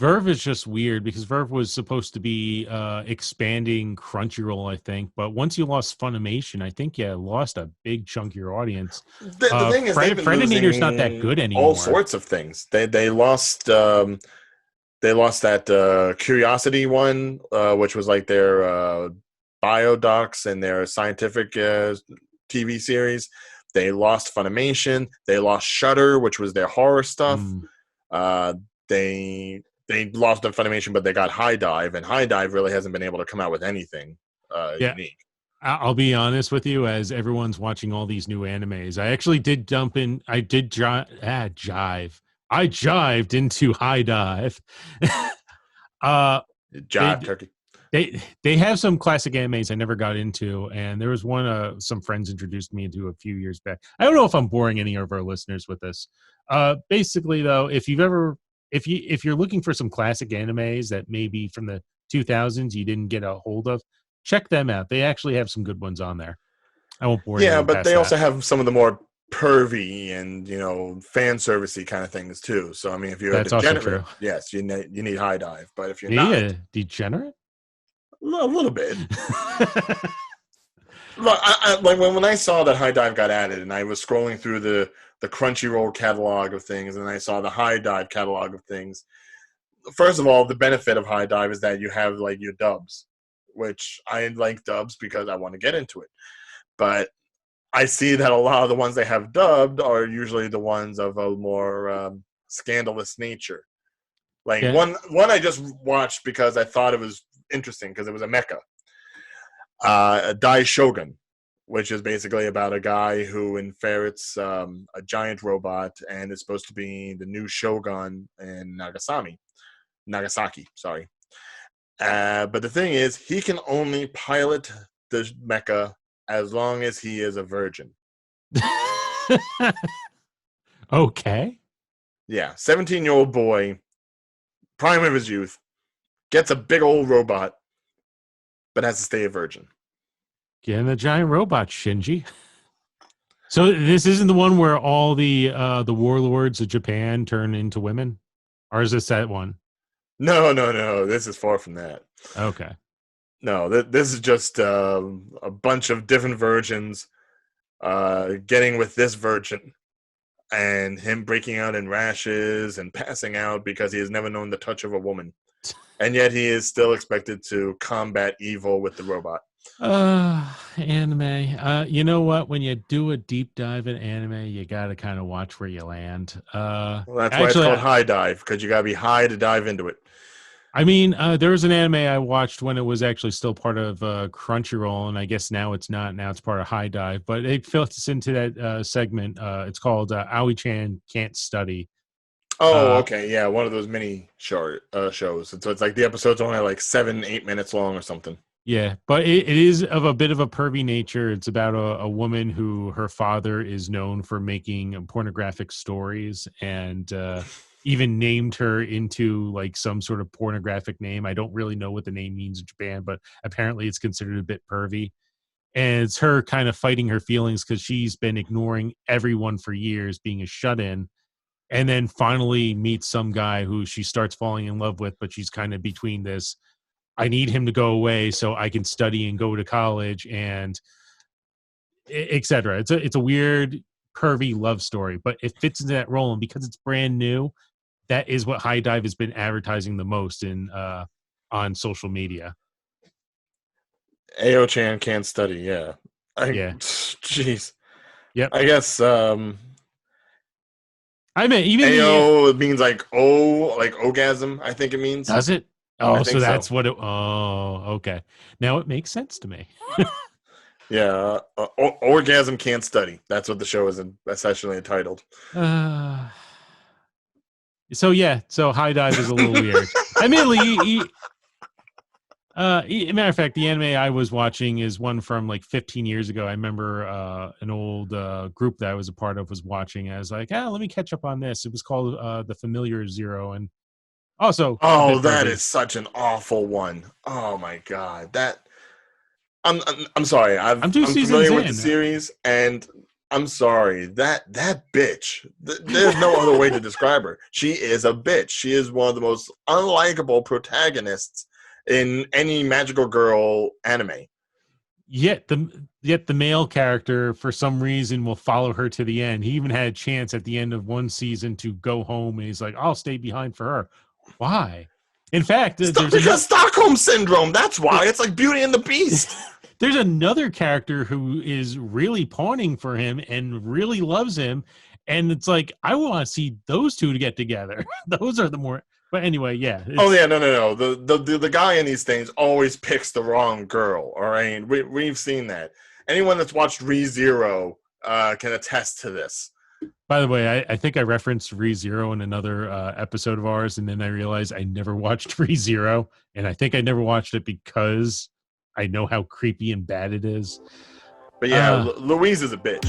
VRV is just weird because VRV was supposed to be expanding Crunchyroll, I think, but once you lost Funimation, I think you lost a big chunk of your audience. The thing is, they've been Predator's not that losing good all anymore. sorts of things. They lost that Curiosity one, which was like their biodocs and their scientific TV series. They lost Funimation. They lost Shudder, which was their horror stuff. Mm. Uh, they lost the Funimation, but they got HiDive, and HiDive really hasn't been able to come out with anything Yeah, unique. I'll be honest with you. As everyone's watching all these new animes, I actually did dump in. I did jive. I jived into High Dive. uh, they Jive Turkey. they have some classic animes I never got into, and there was one some friends introduced me into a few years back. I don't know if I'm boring any of our listeners with this. Basically, though, if you're looking for some classic animes that maybe from the 2000s you didn't get a hold of, check them out. They actually have some good ones on there. I won't bore Yeah, anyone but past they that. also have some of the more pervy and fan servicey kind of things too. So I mean, if you're a That's also true. degenerate, yes, you need High Dive. But if you're Yeah, not, a degenerate. a little bit. Look, like when I saw that High Dive got added, and I was scrolling through the Crunchyroll catalog of things, and I saw the High Dive catalog of things. First of all, the benefit of High Dive is that you have like your dubs, which I like dubs because I want to get into it. But I see that a lot of the ones they have dubbed are usually the ones of a more scandalous nature. Like Yeah, one I just watched because I thought it was interesting because it was a mecha. Dai Shogun, which is basically about a guy who inherits a giant robot and is supposed to be the new shogun in Nagasaki, sorry. But the thing is, he can only pilot the mecha as long as he is a virgin. okay. Yeah, 17-year-old boy, prime of his youth, gets a big old robot, but has to stay a virgin. Getting the giant robot, Shinji. So this isn't the one where all the warlords of Japan turn into women, or is this that one? No. This is far from that. Okay. No, this is just a bunch of different virgins getting with this virgin and him breaking out in rashes and passing out because he has never known the touch of a woman. And yet he is still expected to combat evil with the robot. Anime. You know what? When you do a deep dive in anime, you got to kind of watch where you land. Well, that's why it's Actually, called High Dive, because you got to be high to dive into it. I mean, there was an anime I watched when it was actually still part of Crunchyroll, and I guess now it's not. Now it's part of High Dive, but it fits into that segment. It's called Aoi-chan Can't Study. Oh, Uh, okay. Yeah, one of those mini short shows. And so it's like the episode's only like 7-8 minutes long or something. Yeah, but it is of a bit of a pervy nature. It's about a woman who her father is known for making pornographic stories and even named her into like some sort of pornographic name. I don't really know what the name means in Japan, but apparently it's considered a bit pervy. And it's her kind of fighting her feelings because she's been ignoring everyone for years, being a shut in, and then finally meets some guy who she starts falling in love with, but she's kind of between this. I need him to go away so I can study and go to college and etc. It's a weird pervy love story, but it fits into that role, and because it's brand new, that is what High Dive has been advertising the most in on social media. Ao-chan can't study, yeah. Yeah. Jeez. Yep. I guess I mean, even the AO means like like orgasm, I think it means. does it? I Oh, so think so. that's what it. Oh, okay. Now it makes sense to me. Yeah, orgasm can't study. That's what the show is essentially entitled. uh, so yeah, so High Dive is a little weird. Admittedly, matter of fact, the anime I was watching is one from like 15 years ago. I remember an old group that I was a part of was watching. I was like, let me catch up on this. It was called The Familiar Zero, and also a Oh, bit that pervy. is such an awful one. Oh my god, that I'm sorry. I'm 2 I'm seasons familiar with the in. series, and I'm sorry, that bitch. There's no other way to describe her. She is a bitch. She is one of the most unlikable protagonists in any magical girl anime. Yet the male character, for some reason, will follow her to the end. He even had a chance at the end of one season to go home, and he's like, "I'll stay behind for her." Why? In fact, Because Stockholm syndrome. That's why. It's like Beauty and the Beast. There's another character who is really pawning for him and really loves him, and it's like, I want to see those two to get together. Those are the more. But anyway, yeah. Oh yeah, no. The guy in these things always picks the wrong girl. All right, we've seen that. Anyone that's watched ReZero can attest to this. By the way, I think I referenced ReZero in another episode of ours, and then I realized I never watched ReZero, and I think I never watched it because I know how creepy and bad it is. But yeah, Louise is a bitch.